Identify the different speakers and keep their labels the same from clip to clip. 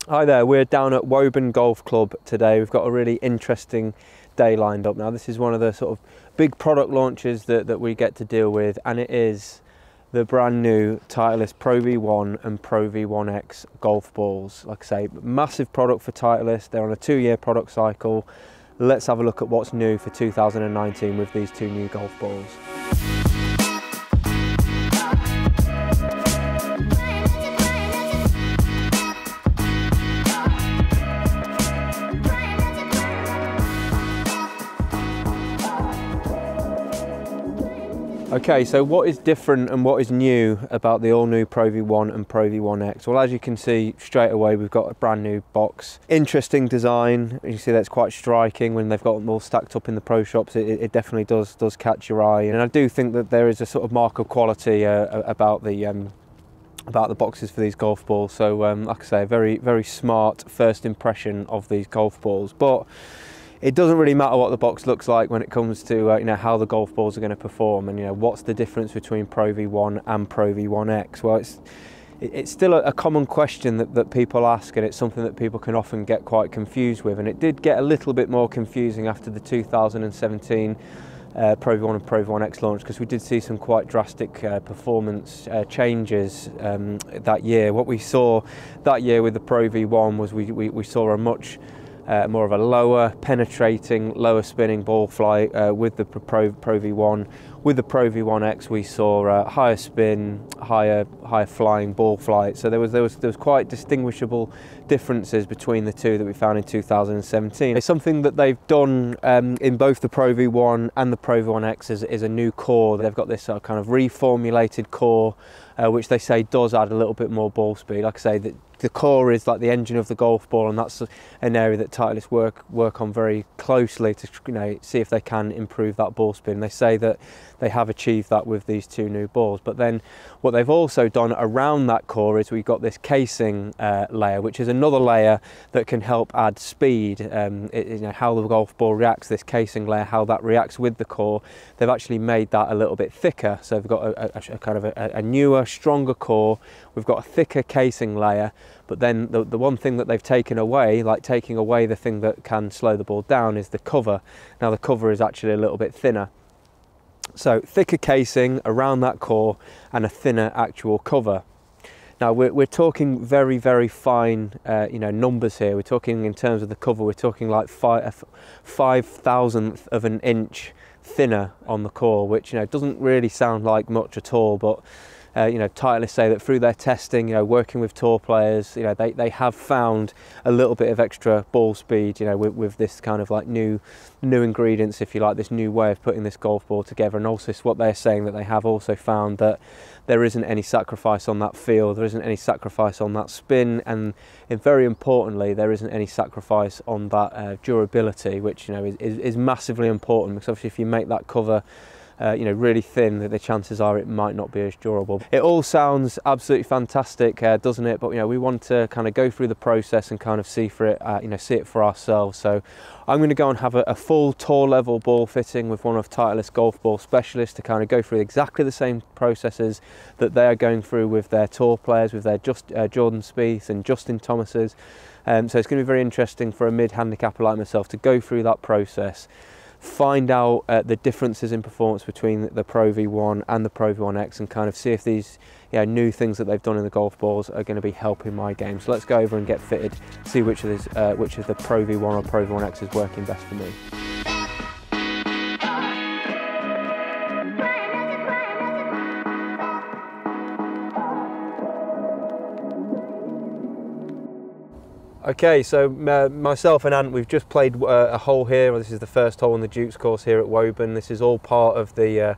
Speaker 1: Hi there, we're down at Woburn Golf Club today. We've got a really interesting day lined up now. This is one of the sort of big product launches that we get to deal with, and it is the brand new Titleist Pro V1 and Pro V1x golf balls. Like I say, massive product for Titleist. They're on a 2-year product cycle. Let's have a look at what's new for 2019 with these two new golf balls. Okay, so what is different and what is new about the all-new Pro V1 and Pro V1x? Well, as you can see straight away, we've got a brand new box. Interesting design. You see that's quite striking when they've got them all stacked up in the pro shops. It definitely does catch your eye, and I do think that there is a sort of mark of quality about the boxes for these golf balls. So, like I say, very smart first impression of these golf balls, but it doesn't really matter what the box looks like when it comes to you know, how the golf balls are going to perform, and you know, what's the difference between Pro V1 and Pro V1x. Well, it's still a common question that people ask, and it's something that people can often get quite confused with, and it did get a little bit more confusing after the 2017 Pro V1 and Pro V1x launch, because we did see some quite drastic performance changes that year. What we saw that year with the Pro V1 was we saw a much more of a lower penetrating, lower spinning ball flight with the Pro V1. With the Pro V1x, we saw higher spin, higher flying ball flight. So there was quite distinguishable differences between the two that we found in 2017. It's something that they've done in both the Pro V1 and the Pro V1x is a new core. They've got this kind of reformulated core, which they say does add a little bit more ball speed. Like I say, the core is like the engine of the golf ball, and that's an area that Titleist work on very closely to, you know, see if they can improve that ball speed. And they say that they have achieved that with these two new balls. But then what they've also done around that core is we've got this casing layer, which is another layer that can help add speed. You know, how the golf ball reacts, this casing layer, how that reacts with the core. They've actually made that a little bit thicker. So we've got a kind of a newer, stronger core. We've got a thicker casing layer. But then the one thing that they've taken away, like taking away the thing that can slow the ball down, is the cover. Now the cover is actually a little bit thinner. So thicker casing around that core and a thinner actual cover. Now we're talking very fine you know, numbers here. We're talking in terms of the cover, we're talking like 5/1000th of an inch thinner on the core, which, you know, doesn't really sound like much at all, but you know, Titleist say that through their testing, you know, working with tour players, you know, they have found a little bit of extra ball speed, you know, with this kind of like new ingredients, if you like, this new way of putting this golf ball together. And also what they're saying that they have also found that there isn't any sacrifice on that feel, there isn't any sacrifice on that spin, and very importantly, there isn't any sacrifice on that durability, which, you know, is massively important, because obviously if you make that cover you know, really thin, the chances are it might not be as durable. It all sounds absolutely fantastic, doesn't it? But, you know, we want to kind of go through the process and kind of see for it, you know, see it for ourselves. So I'm going to go and have a full tour level ball fitting with one of Titleist golf ball specialists to kind of go through exactly the same processes that they are going through with their tour players, with their Jordan Spieth and Justin Thomases. So it's going to be very interesting for a mid-handicapper like myself to go through that process, find out the differences in performance between the Pro V1 and the Pro V1x, and kind of see if these, you know, new things that they've done in the golf balls are going to be helping my game. So let's go over and get fitted, see which of the Pro V1 or Pro V1x is working best for me. Okay, so myself and Ant, we've just played a hole here. This is the first hole on the Dukes course here at Woburn. This is all part of the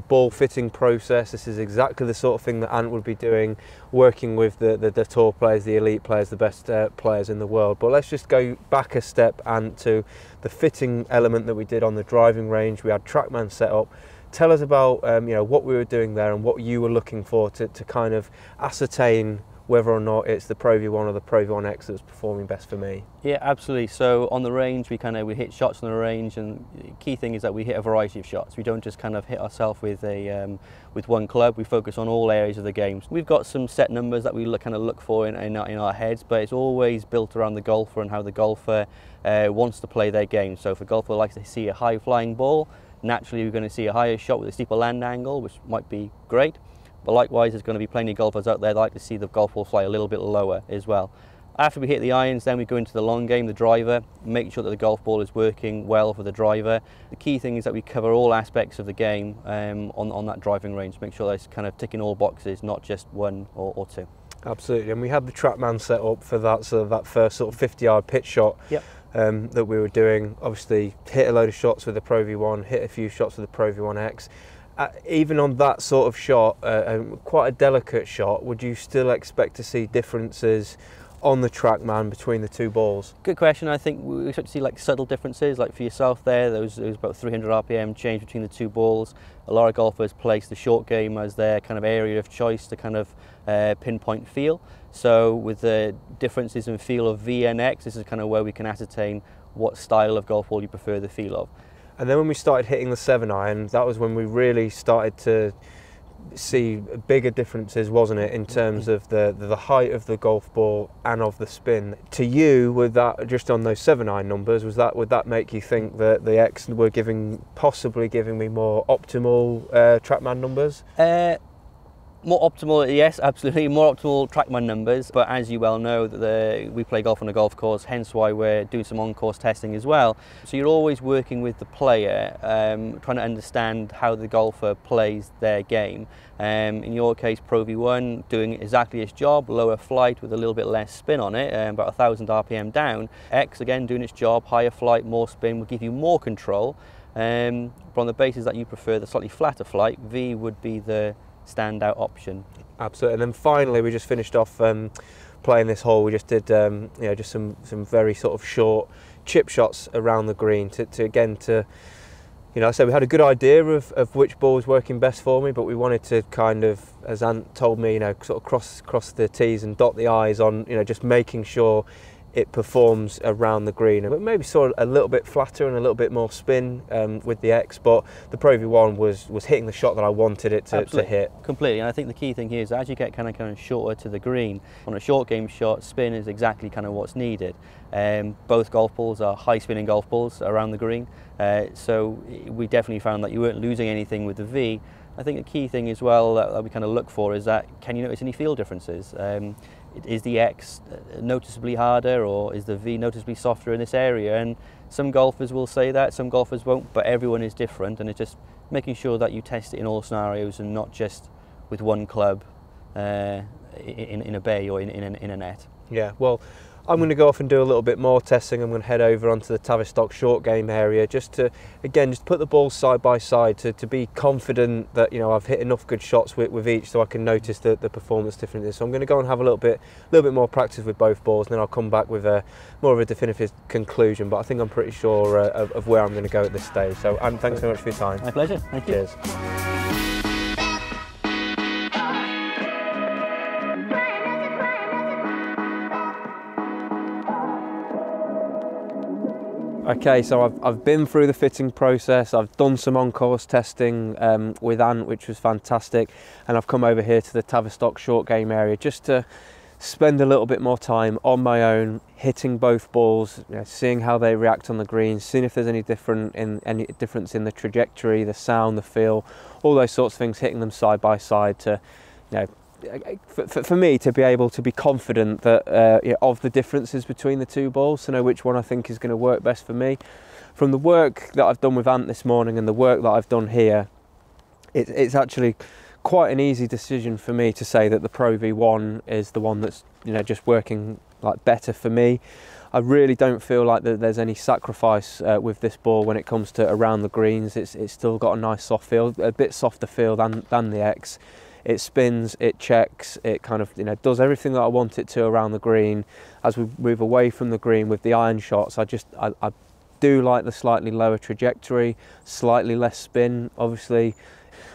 Speaker 1: ball fitting process. This is exactly the sort of thing that Ant would be doing, working with the tour players, the elite players, the best players in the world. But let's just go back a step, Ant, to the fitting element that we did on the driving range. We had TrackMan set up. Tell us about you know, what we were doing there and what you were looking for to kind of ascertain whether or not it's the Pro V1 or the Pro V1x that's performing best for me.
Speaker 2: Yeah, absolutely. So on the range, we hit shots on the range, and the key thing is that we hit a variety of shots. We don't just kind of hit ourselves with with one club. We focus on all areas of the game. We've got some set numbers that we look for in our heads, but it's always built around the golfer and how the golfer wants to play their game. So if a golfer likes to see a high flying ball, naturally we're going to see a higher shot with a steeper land angle, which might be great. But likewise, there's going to be plenty of golfers out there that like to see the golf ball fly a little bit lower as well. After we hit the irons, then we go into the long game, the driver, make sure that the golf ball is working well for the driver. The key thing is that we cover all aspects of the game on that driving range, make sure that's kind of ticking all boxes, not just one or two.
Speaker 1: Absolutely, and we had the TrackMan set up for that, so that first sort of 50-yard pitch shot. Yep. That we were doing. Obviously, hit a load of shots with the Pro V1, hit a few shots with the Pro V1x. Even on that sort of shot, quite a delicate shot, would you still expect to see differences on the TrackMan between the two balls?
Speaker 2: Good question. I think we expect to see like subtle differences, like for yourself there was about 300 RPM change between the two balls. A lot of golfers place the short game as their kind of area of choice to kind of pinpoint feel. So with the differences in feel of V and X, this is kind of where we can ascertain what style of golf ball you prefer the feel of.
Speaker 1: And then when we started hitting the 7-iron, that was when we really started to see bigger differences, wasn't it, in terms of the height of the golf ball and of the spin. To you, with that, just on those 7-iron numbers, would that make you think that the X were possibly giving me more optimal TrackMan numbers?
Speaker 2: More optimal, yes, absolutely, more optimal TrackMan numbers, but as you well know, we play golf on a golf course, hence why we're doing some on-course testing as well. So you're always working with the player, trying to understand how the golfer plays their game. In your case, Pro V1 doing exactly its job, lower flight with a little bit less spin on it, about 1,000 RPM down. X, again, doing its job, higher flight, more spin, will give you more control. But on the basis that you prefer the slightly flatter flight, V would be the standout option.
Speaker 1: Absolutely. And then finally, we just finished off playing this hole. We just did just some very sort of short chip shots around the green to I said we had a good idea of which ball was working best for me, but we wanted to kind of, as Ant told me, sort of cross the T's and dot the I's on, just making sure it performs around the green. But maybe saw a little bit flatter and a little bit more spin with the X, but the Pro V1 was hitting the shot that I wanted it to hit.
Speaker 2: Completely, and I think the key thing here is as you get kind of shorter to the green, on a short game shot, spin is exactly kind of what's needed. Both golf balls are high spinning golf balls around the green, so we definitely found that you weren't losing anything with the V. I think the key thing as well that we kind of look for is that, can you notice any feel differences? Is the X noticeably harder, or is the V noticeably softer in this area? And some golfers will say that, some golfers won't, but everyone is different, and it's just making sure that you test it in all scenarios and not just with one club in a bay or in a net.
Speaker 1: Yeah, well, I'm going to go off and do a little bit more testing. I'm going to head over onto the Tavistock short game area just to put the balls side by side to be confident that I've hit enough good shots with each, so I can notice the performance differences. So I'm going to go and have a little bit more practice with both balls, and then I'll come back with more of a definitive conclusion. But I think I'm pretty sure of where I'm going to go at this stage. So Anne, thanks so much for your time.
Speaker 2: My pleasure. Thank you.
Speaker 1: Cheers. Okay, so I've been through the fitting process, I've done some on-course testing with Ant, which was fantastic, and I've come over here to the Tavistock short game area just to spend a little bit more time on my own, hitting both balls, seeing how they react on the green, seeing if there's any difference in the trajectory, the sound, the feel, all those sorts of things, hitting them side by side to, for me to be able to be confident that of the differences between the two balls, to know which one I think is going to work best for me. From the work that I've done with Ant this morning and the work that I've done here, it's actually quite an easy decision for me to say that the Pro V1 is the one that's just working better for me. I really don't feel like that there's any sacrifice with this ball when it comes to around the greens. It's still got a nice soft feel, a bit softer feel than the X. It spins, it checks, it kind of does everything that I want it to around the green. As we move away from the green with the iron shots, I do like the slightly lower trajectory, slightly less spin, obviously.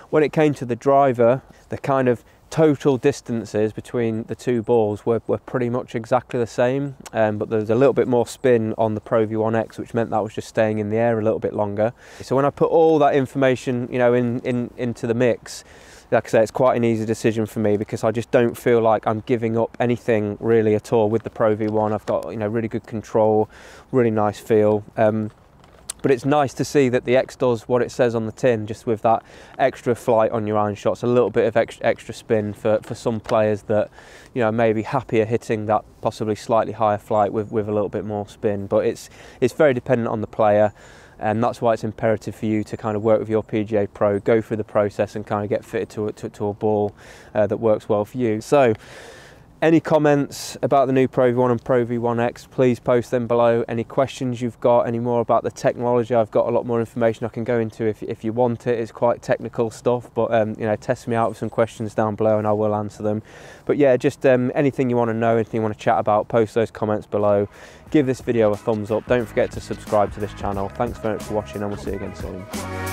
Speaker 1: When it came to the driver, the kind of total distances between the two balls were pretty much exactly the same, but there was a little bit more spin on the Pro V1x, which meant that was just staying in the air a little bit longer. So when I put all that information, you know, into the mix, like I say, it's quite an easy decision for me, because I just don't feel like I'm giving up anything really at all with the Pro V1. I've got, you know, really good control, really nice feel. But it's nice to see that the X does what it says on the tin, just with that extra flight on your iron shots, a little bit of extra spin for some players that, you know, maybe happier hitting that possibly slightly higher flight with a little bit more spin. But it's very dependent on the player, and that's why it's imperative for you to kind of work with your PGA Pro, go through the process and kind of get fitted to a ball that works well for you. So any comments about the new Pro V1 and Pro V1x, please post them below. Any questions you've got, any more about the technology, I've got a lot more information I can go into if you want it. It's quite technical stuff, but you know, test me out with some questions down below and I will answer them. But yeah, just anything you want to know, anything you want to chat about, post those comments below. Give this video a thumbs up. Don't forget to subscribe to this channel. Thanks very much for watching, and we'll see you again soon.